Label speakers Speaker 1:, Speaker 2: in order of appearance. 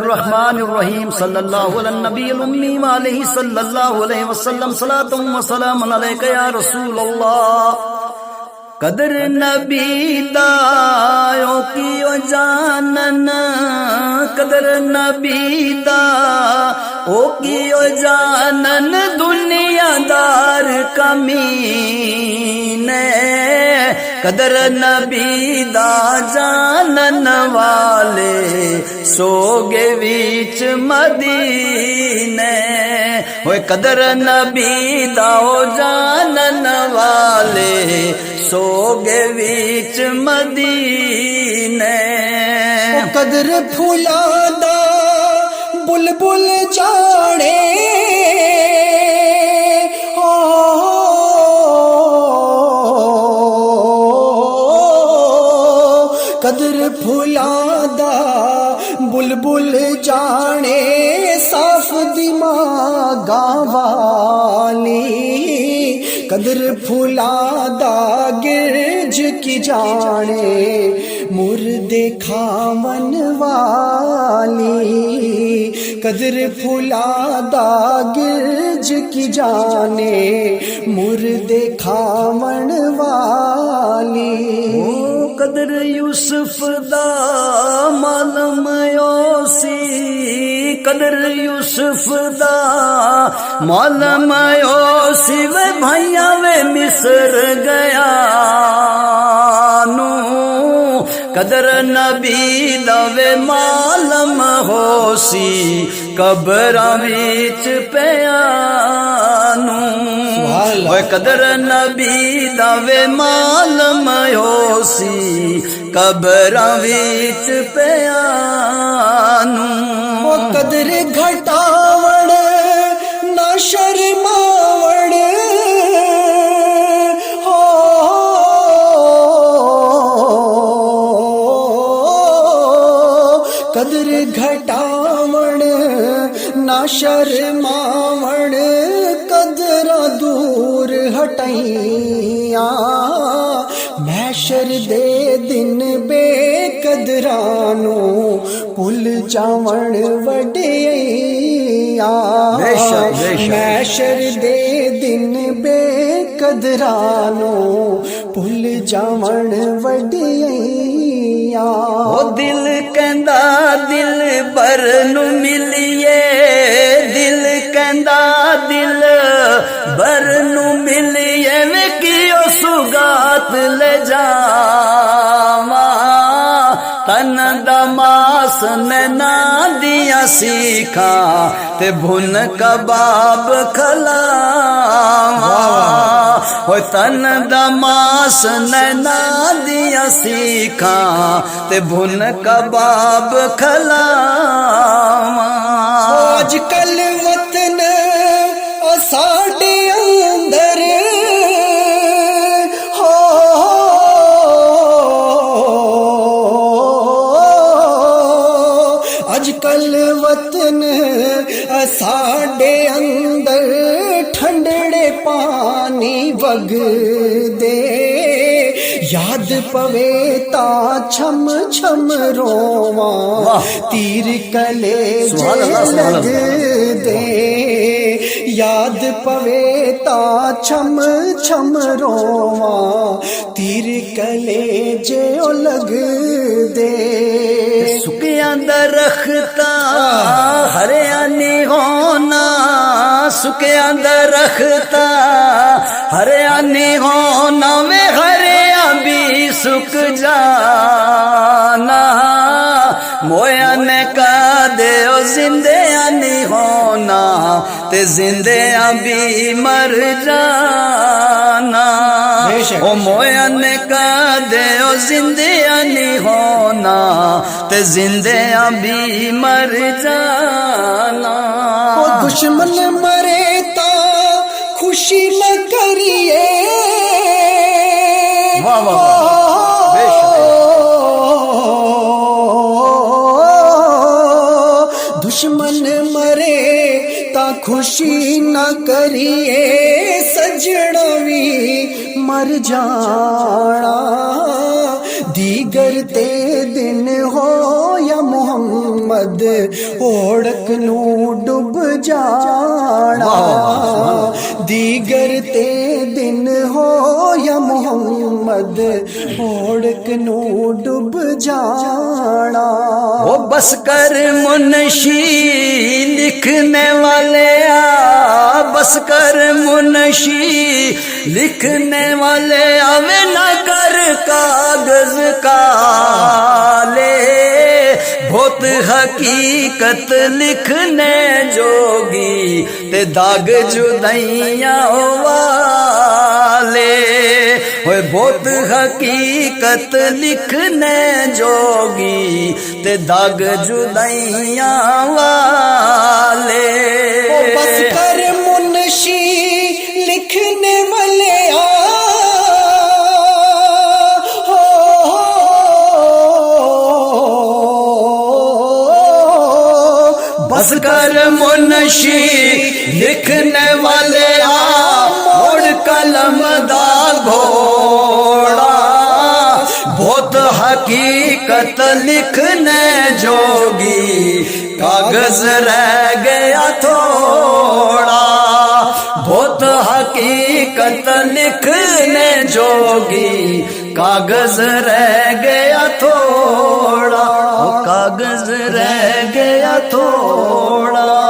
Speaker 1: الرحمن الرحیم صلی اللہ علی النبی الامی وعلیہ صلی اللہ علیہ وسلم صلاۃ و سلام علیک یا رسول اللہ. قدر نبی دا او کیو جانن، قدر نبی دا او کیو جانن، دنیا دار کمینے. قدر نبی دا جانن والے سوگے ویچ مدینے. ہوئے قدر نبی دا او جانن والے سوگے ویچ مدینے.
Speaker 2: قدر پھولا دا بلبل جاڑے، قدر پھولا دا بلبل جانے، صاف دماغاں والی. قدر پھولا دا گرج کی جانے، مردے کھاون والی. قدر پھولا دا گرج کی جانے، مردے کھاون والی.
Speaker 1: قدر یوسف دا معلوم یوسی، قدر یوسف دا معلوم یوسی. وے بھائیا وے مصر گیا نو، قدر نبی دا وے معلوم ہوسی، قبراں وچ پیانو. وے قدر نبی دا وے معلوم ہوسی، قبراں وچ پیانو.
Speaker 2: قدر گھٹاوڑ نہ شرماوڑ، قدر گھٹاوڑ نہ شرماوڑ، قدر دور ہٹائیاں. محشر دے دن بے قدرانو پل جاون وڈیاں. محشر دے دن بے قدرانو پل جاون وڈیاں.
Speaker 1: او دل کہندا دل بر نو ملیے، دل کہندا دل بر نو ملیے. میں کیو سگات لے جاواں، تن دا ماس نینا دیا سیکھاں، تے بھن کباب کھلاواں. ہوئے تن دا ماس نینا دیا سیکھاں، تے بھن کباب کھلاواں.
Speaker 2: آج کل وطن ساڈے اندر آج کل وطن ساڈے اندر ٹھنڈڑے پانی وگ دے. یاد پوے تا چھم چھم رواں، تیر کلے لگ دے. یاد پوے تا چھم چھم رواں، تیر کلے جو لگ دے.
Speaker 1: سکیاں درختاں ہریا نہیں ہونا، سکیاں درختاں ہریا نہیں ہونا. میں ہریا بھی سک جانا، مویا نے کہا دے او زندیاں نہیں ہونا، تے زندیاں بھی مر جانا. او مویا نے کہا دے او زندیاں نہیں ہونا، تے زندیاں بھی مر جانا.
Speaker 2: او دشمن مرے تا خوشی نہ کریے، دشمن مرے تا خوشی نہ کریے، سجڑا بھی مر جانا. دیگر تے دن ہو یا محمد محمد اوڑک نو ڈب جانا دیگر تے دن ہو یا محمد اوڑک نو ڈب جانا
Speaker 1: وہ بس کر منشی لکھنے والے بس کر منشی لکھنے والے آوے نہ کر کاغذ کالے بہت حقیقت لکھنے جوگی تے داغ جدائیاں والے ہوئے بہت حقیقت لکھنے جوگی تے داغ جدائیاں والے
Speaker 2: بس کر منشی لکھنے والے
Speaker 1: بس کر منشی لکھنے والے موڑ قلم دا گھوڑا بہت حقیقت لکھنے جوگی کاغذ رہ گیا تھوڑا بہت حقیقت لکھنے جوگی کاغذ رہ گیا تھوڑا کاغذ رہ گیا تھوڑا